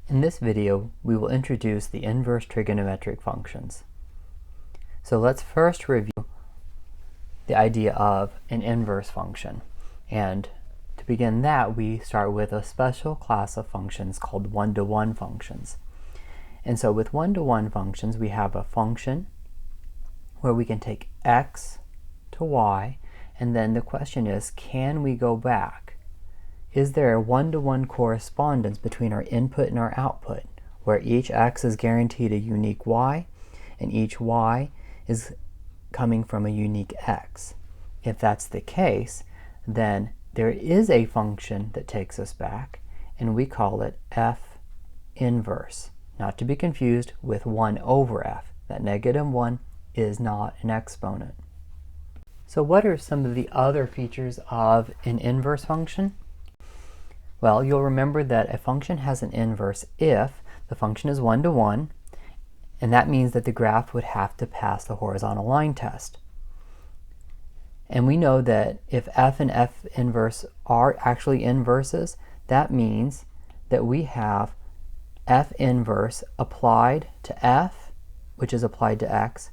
In this video, we will introduce the inverse trigonometric functions. So let's first review the idea of an inverse function. And to begin that, we start with a special class of functions called one-to-one functions. And so with one-to-one functions, we have a function where we can take x to y, and then the question is, can we go back? Is there a one-to-one correspondence between our input and our output, where each x is guaranteed a unique y, and each y is coming from a unique x? If that's the case, then there is a function that takes us back, and we call it f inverse, not to be confused with 1 over f. That negative 1 is not an exponent. So what are some of the other features of an inverse function? Well, you'll remember that a function has an inverse if the function is 1-to-1, and that means that the graph would have to pass the horizontal line test. And we know that if f and f inverse are actually inverses, that means that we have f inverse applied to f, which is applied to x,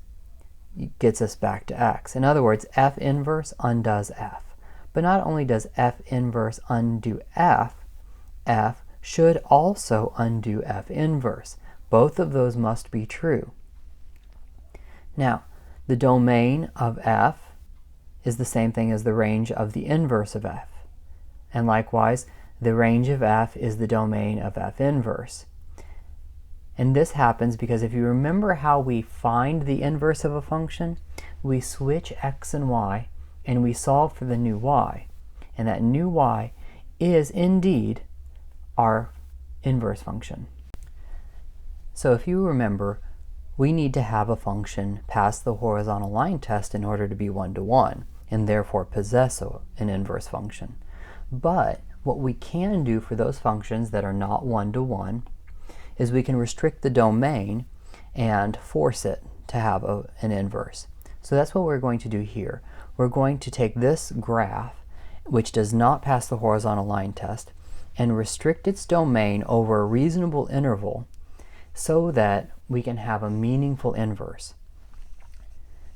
gets us back to x. In other words, f inverse undoes f. But not only does f inverse undo f, f should also undo f inverse. Both of those must be true. Now, the domain of f is the same thing as the range of the inverse of f. And likewise, the range of f is the domain of f inverse. And this happens because if you remember how we find the inverse of a function, we switch x and y, and we solve for the new y. And that new y is indeed our inverse function. So if you remember, we need to have a function pass the horizontal line test in order to be 1-to-1, and therefore possess an inverse function. But what we can do for those functions that are not 1-to-1 is we can restrict the domain and force it to have an inverse. So that's what we're going to do here. We're going to take this graph, which does not pass the horizontal line test, and restrict its domain over a reasonable interval so that we can have a meaningful inverse.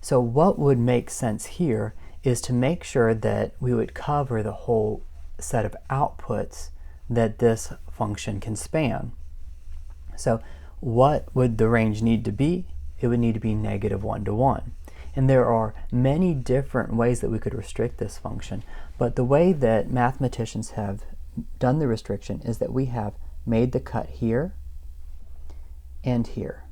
So what would make sense here is to make sure that we would cover the whole set of outputs that this function can span. So what would the range need to be? It would need to be negative 1-to-1. And there are many different ways that we could restrict this function, but the way that mathematicians have done the restriction is that we have made the cut here and here.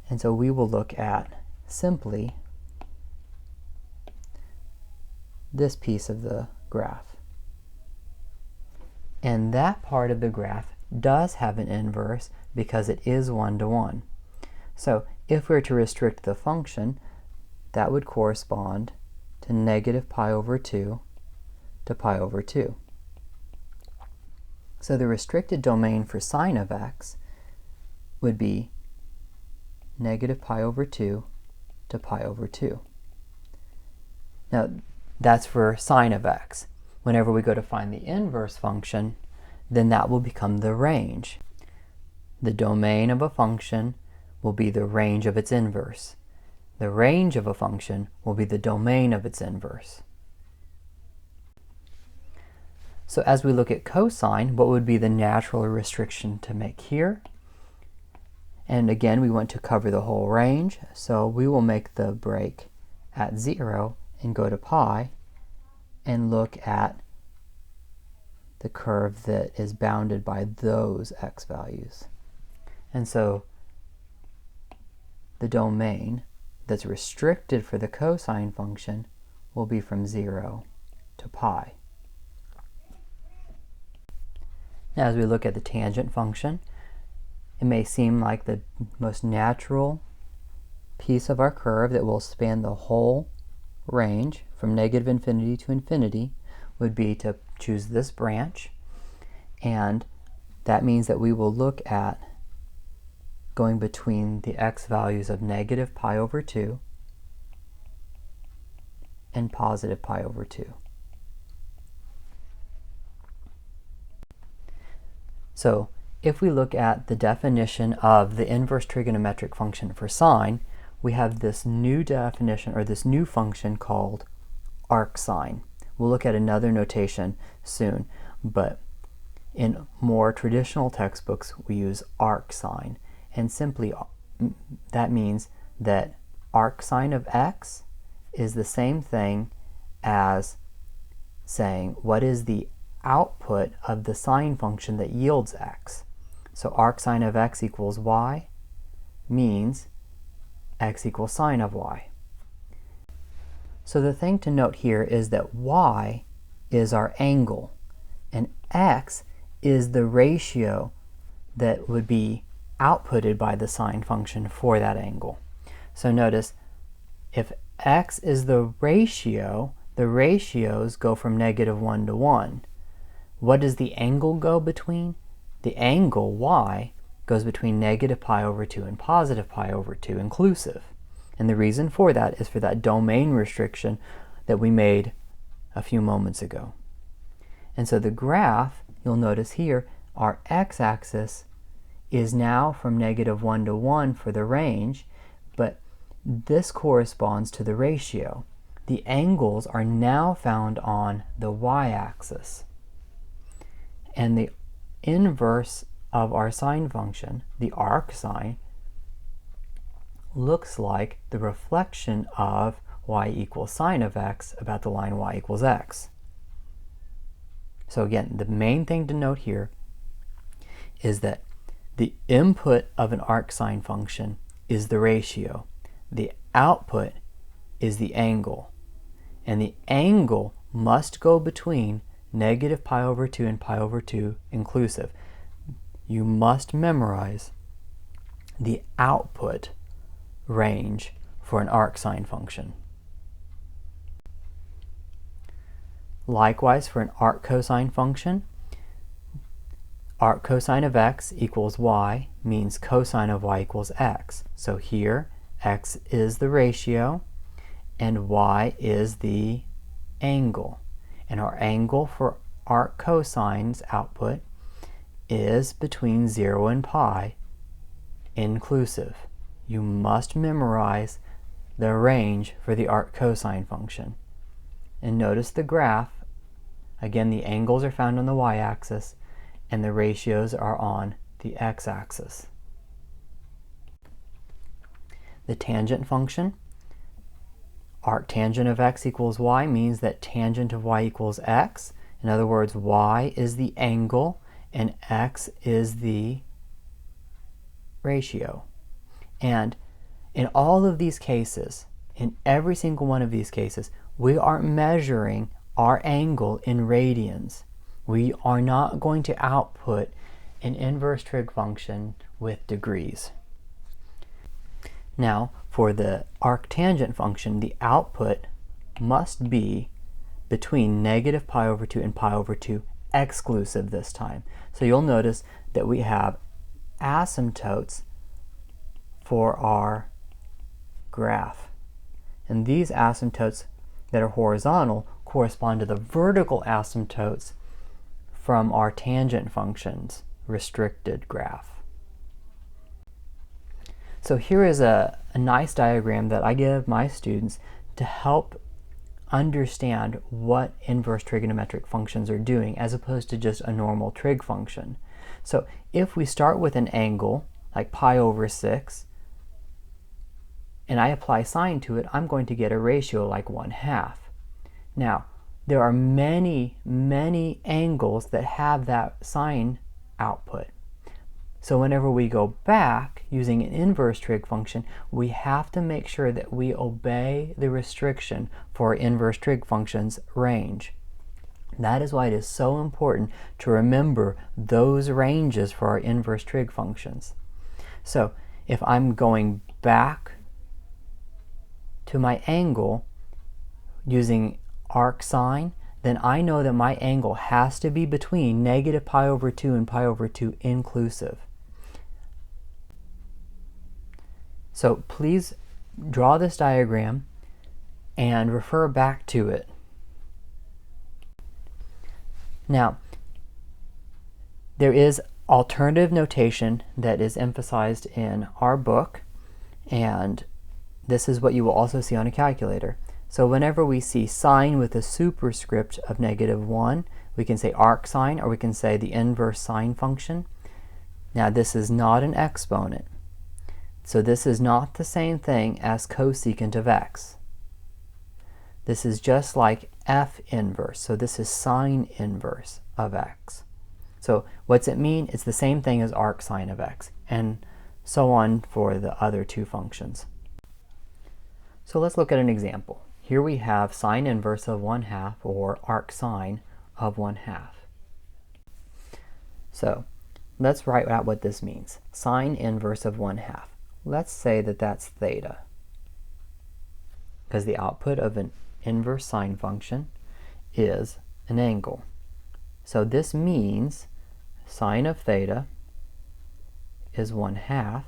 And so we will look at simply this piece of the graph. And that part of the graph does have an inverse because it is 1-to-1. So if we were to restrict the function, that would correspond to negative pi over 2 to pi over 2. So the restricted domain for sine of x would be negative pi over 2 to pi over 2. Now that's for sine of x. Whenever we go to find the inverse function, then that will become the range. The domain of a function will be the range of its inverse. The range of a function will be the domain of its inverse. So as we look at cosine, what would be the natural restriction to make here? And again, we want to cover the whole range, so we will make the break at 0 and go to pi and look at the curve that is bounded by those x values. And so the domain that's restricted for the cosine function will be from 0 to pi. Now as we look at the tangent function, it may seem like the most natural piece of our curve that will span the whole range from negative infinity to infinity would be to choose this branch, and that means that we will look at going between the x values of negative pi over 2 and positive pi over 2. So if we look at the definition of the inverse trigonometric function for sine, we have this new definition, or this new function called arcsine. We'll look at another notation soon, but in more traditional textbooks we use arcsine, and simply that means that arcsine of x is the same thing as saying what is the output of the sine function that yields x. So arcsine of x equals y means x equals sine of y. So the thing to note here is that y is our angle, and x is the ratio that would be outputted by the sine function for that angle. So notice, if x is the ratio, the ratios go from -1 to 1. What does the angle go between? The angle, y, goes between -π/2 and +π/2 inclusive. And the reason for that is for that domain restriction that we made a few moments ago. And so the graph, you'll notice here, our x-axis is now from -1 to 1 for the range, but this corresponds to the ratio. The angles are now found on the y-axis. And the inverse of our sine function, the arcsine, looks like the reflection of y equals sine of x about the line y equals x. So again, the main thing to note here is that the input of an arcsine function is the ratio. The output is the angle. And the angle must go between -π/2 and π/2 inclusive. You must memorize the output range for an arcsine function. Likewise, for an arc cosine function, arc cosine of x equals y means cosine of y equals x. So here, x is the ratio and y is the angle. And our angle for arc cosine's output is between 0 and pi inclusive. You must memorize the range for the arc cosine function. And notice the graph. Again, the angles are found on the y-axis and the ratios are on the x-axis. The tangent function, arctangent of x equals y, means that tangent of y equals x. In other words, y is the angle and x is the ratio. And in all of these cases, in every single one of these cases, we are measuring our angle in radians. We are not going to output an inverse trig function with degrees. Now, for the arctangent function, the output must be between -π/2 and pi/2 exclusive this time. So you'll notice that we have asymptotes for our graph. And these asymptotes that are horizontal correspond to the vertical asymptotes from our tangent function's restricted graph. So here is a nice diagram that I give my students to help understand what inverse trigonometric functions are doing as opposed to just a normal trig function. So if we start with an angle like pi/6 and I apply sine to it, I'm going to get a ratio like 1/2. Now, there are many, many angles that have that sine output. So whenever we go back using an inverse trig function, we have to make sure that we obey the restriction for inverse trig function's range. That is why it is so important to remember those ranges for our inverse trig functions. So if I'm going back to my angle using arcsine, then I know that my angle has to be between -π/2 and pi/2 inclusive. So please draw this diagram and refer back to it. Now, there is alternative notation that is emphasized in our book, and this is what you will also see on a calculator. So whenever we see sine with a superscript of -1, we can say arcsine, or we can say the inverse sine function. Now this is not an exponent, so this is not the same thing as cosecant of x. This is just like f inverse, so this is sine inverse of x. So what's it mean? It's the same thing as arcsine of x, and so on for the other two functions. So let's look at an example. Here we have sine inverse of 1/2, or arcsine of 1/2. So let's write out what this means. Sine inverse of 1/2. Let's say that that's theta, because the output of an inverse sine function is an angle. So this means sine of theta is 1/2,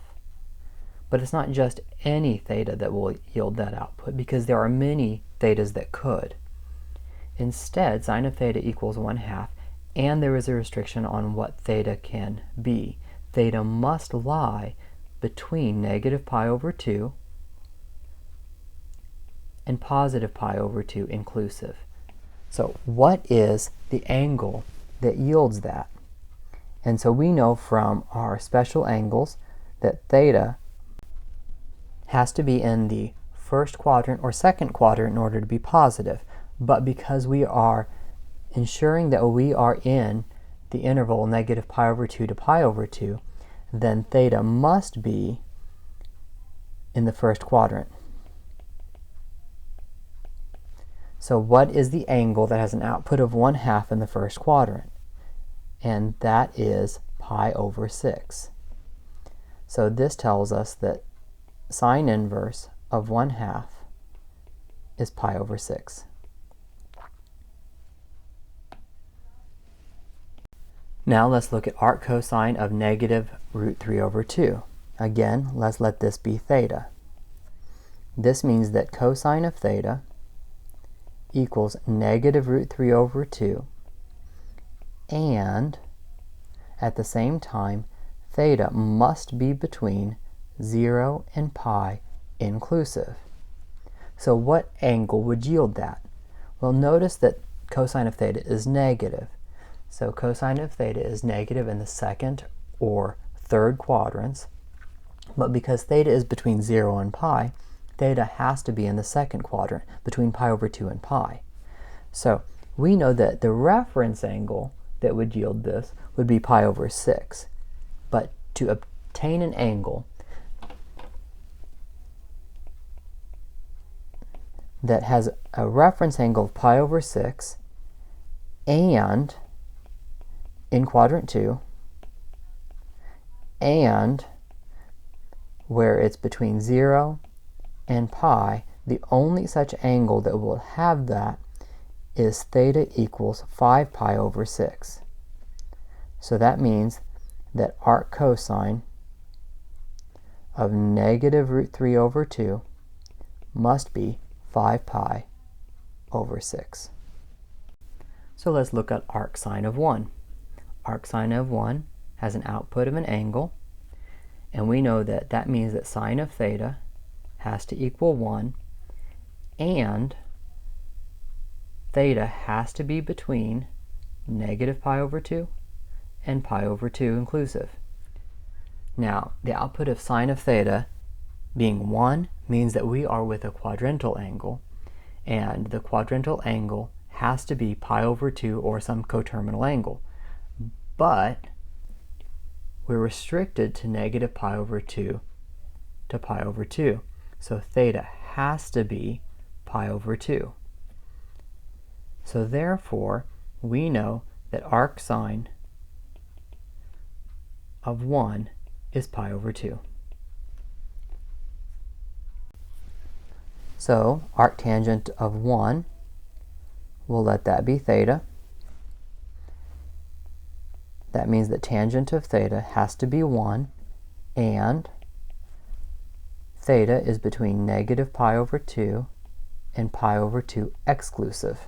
but it's not just any theta that will yield that output, because there are many thetas that could. Instead, sine of theta equals 1/2, and there is a restriction on what theta can be. Theta must lie between -π/2 and +π/2 inclusive. So what is the angle that yields that? And so we know from our special angles that theta has to be in the first quadrant or second quadrant in order to be positive. But because we are ensuring that we are in the interval -π/2 to π/2, then theta must be in the first quadrant. So what is the angle that has an output of 1/2 in the first quadrant? And that is π/6. So this tells us that sine inverse of 1/2 is π/6. Now let's look at arc cosine of -√3/2. Again, let's let this be theta. This means that cosine of theta equals -√3/2, and at the same time, theta must be between 0 and pi inclusive. So what angle would yield that? Well, notice that cosine of theta is negative. So cosine of theta is negative in the second or third quadrants, but because theta is between 0 and pi, theta has to be in the second quadrant, between π/2 and pi. So we know that the reference angle that would yield this would be π/6. But to obtain an angle that has a reference angle of π/6 and in quadrant 2, and where it's between 0 and pi, the only such angle that will have that is theta equals 5π/6. So that means that arc cosine of -√3/2 must be 5π/6. So let's look at arc sine of 1. Arc sine of 1 has an output of an angle, and we know that that means that sine of theta has to equal 1, and theta has to be between -π/2 and π/2 inclusive. Now, the output of sine of theta being 1 means that we are with a quadrantal angle, and the quadrantal angle has to be π/2 or some coterminal angle. But we're restricted to -π/2 to π/2. So theta has to be π/2. So therefore, we know that arc sine of 1 is π/2. So arctangent of 1, we'll let that be theta. That means that tangent of theta has to be 1, and theta is between -π/2 and π/2 exclusive.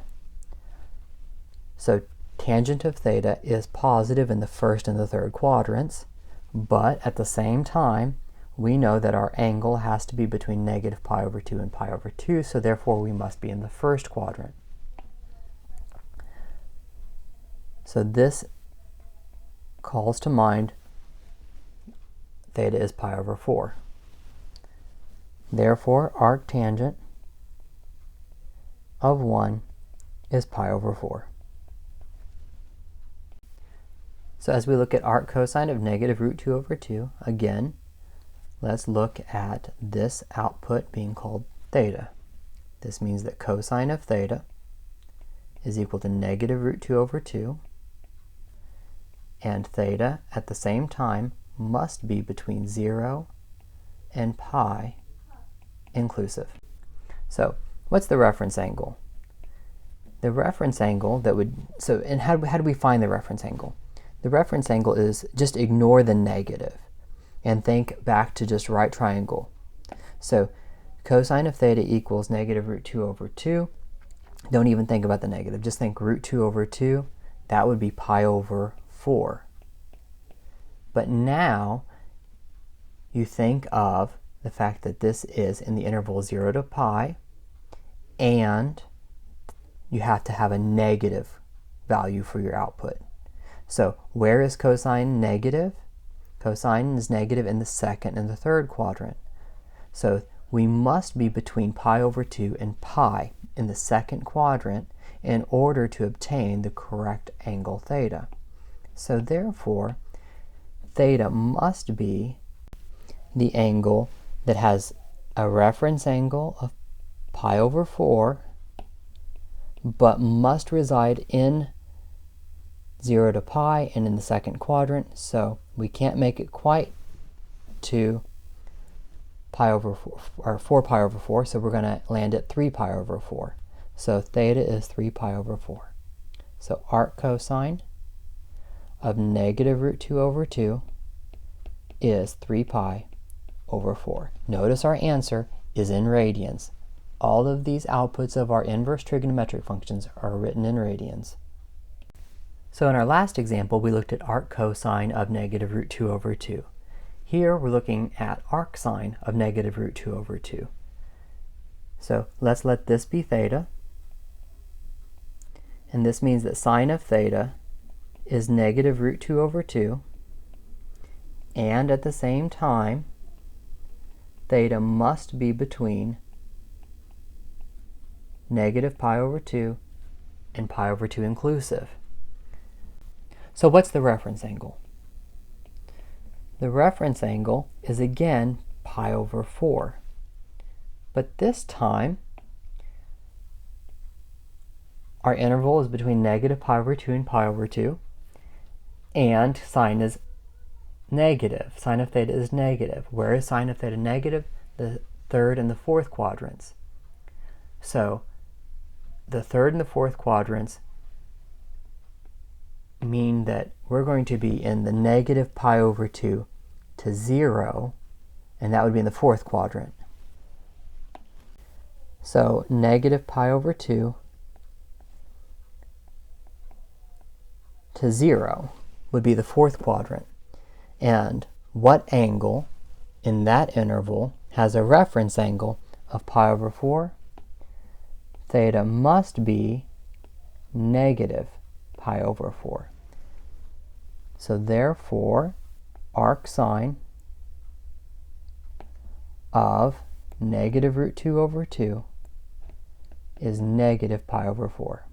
So tangent of theta is positive in the first and the third quadrants, but at the same time, we know that our angle has to be between negative pi over 2 and pi over 2, so therefore we must be in the first quadrant. So this calls to mind theta is pi over 4. Therefore, arctangent of 1 is pi over 4. So as we look at arc cosine of negative root 2 over 2, again, let's look at this output being called theta. This means that cosine of theta is equal to negative root 2 over 2, and theta at the same time must be between 0 and pi inclusive. So what's the reference angle? The reference angle that would, and how do we find the reference angle? The reference angle is, just ignore the negative and think back to just right triangle. So cosine of theta equals negative root 2 over 2. Don't even think about the negative, just think root 2 over 2. That would be pi over 4. But now you think of the fact that this is in the interval 0 to pi, and you have to have a negative value for your output. So where is cosine negative? Cosine is negative in the second and the third quadrant. So we must be between pi over 2 and pi in the second quadrant in order to obtain the correct angle theta. So therefore, theta must be the angle that has a reference angle of pi over 4, but must reside in 0 to pi and in the second quadrant, so we can't make it quite to pi over 4, or 4 pi over 4, so we're going to land at 3 pi over 4. So theta is 3 pi over 4. So arc cosine of negative root 2 over 2 is 3 pi over 4. Notice our answer is in radians. All of these outputs of our inverse trigonometric functions are written in radians. So in our last example, we looked at arc cosine of negative root 2 over 2. Here we're looking at arc sine of negative root 2 over 2. So let's let this be theta. And this means that sine of theta is negative root 2 over 2. And at the same time, theta must be between negative pi over 2 and pi over 2 inclusive. So what's the reference angle? The reference angle is again pi over 4. But this time, our interval is between negative pi over 2 and pi over 2. And sine is negative. Sine of theta is negative. Where is sine of theta negative? The third and the fourth quadrants. So the third and the fourth quadrants mean that we're going to be in the negative pi over 2 to 0, and that would be in the fourth quadrant. So negative pi over 2 to 0 would be the fourth quadrant. And what angle in that interval has a reference angle of pi over 4? Theta must be negative pi over 4. So therefore, arc sine of negative root 2 over 2 is negative pi over 4.